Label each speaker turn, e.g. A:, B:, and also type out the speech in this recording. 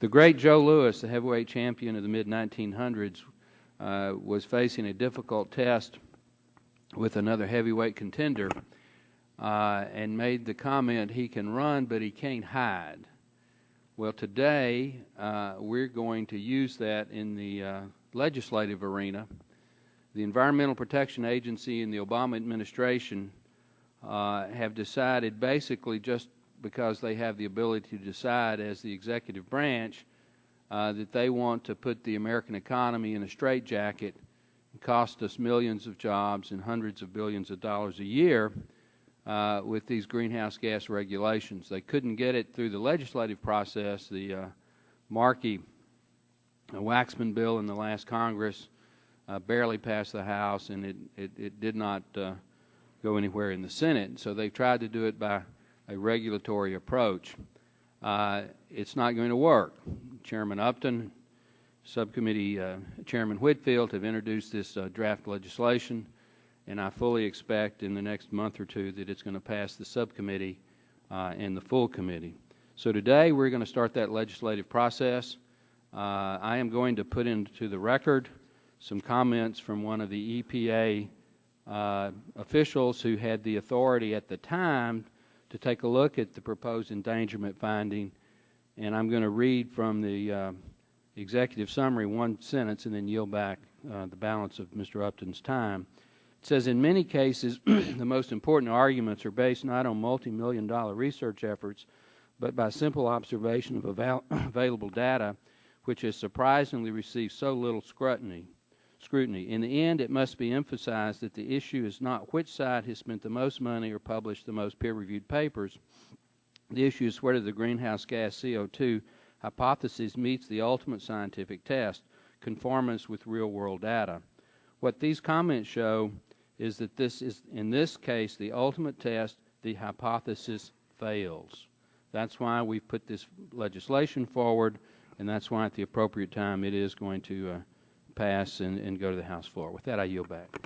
A: The great Joe Louis, the heavyweight champion of the mid-1900s, was facing a difficult test with another heavyweight contender and made the comment, he can run, but he can't hide. Well, today we're going to use that in the legislative arena. The Environmental Protection Agency and the Obama administration have decided, basically just because they have the ability to decide as the executive branch, that they want to put the American economy in a straitjacket and cost us millions of jobs and hundreds of billions of dollars a year with these greenhouse gas regulations. They couldn't get it through the legislative process. The Markey Waxman bill in the last Congress barely passed the House, and it did not go anywhere in the Senate. So they've tried to do it by a regulatory approach. It's not going to work. Chairman Upton, Subcommittee Chairman Whitfield have introduced this draft legislation, and I fully expect in the next month or two that it's going to pass the subcommittee and the full committee. So today we're going to start that legislative process. I am going to put into the record some comments from one of the EPA officials who had the authority at the time to take a look at the proposed endangerment finding, and I'm going to read from the executive summary one sentence and then yield back the balance of Mr. Upton's time. It says, in many cases, the most important arguments are based not on multi-million-dollar research efforts, but by simple observation of available data, which has surprisingly received so little scrutiny. In the end, it must be emphasized that the issue is not which side has spent the most money or published the most peer-reviewed papers. The issue is whether the greenhouse gas CO2 hypothesis meets the ultimate scientific test, conformance with real-world data. What these comments show is that this is, in this case, the ultimate test. The hypothesis fails. That's why we've put this legislation forward, and that's why at the appropriate time it is going to pass and go to the House floor. With that, I yield back.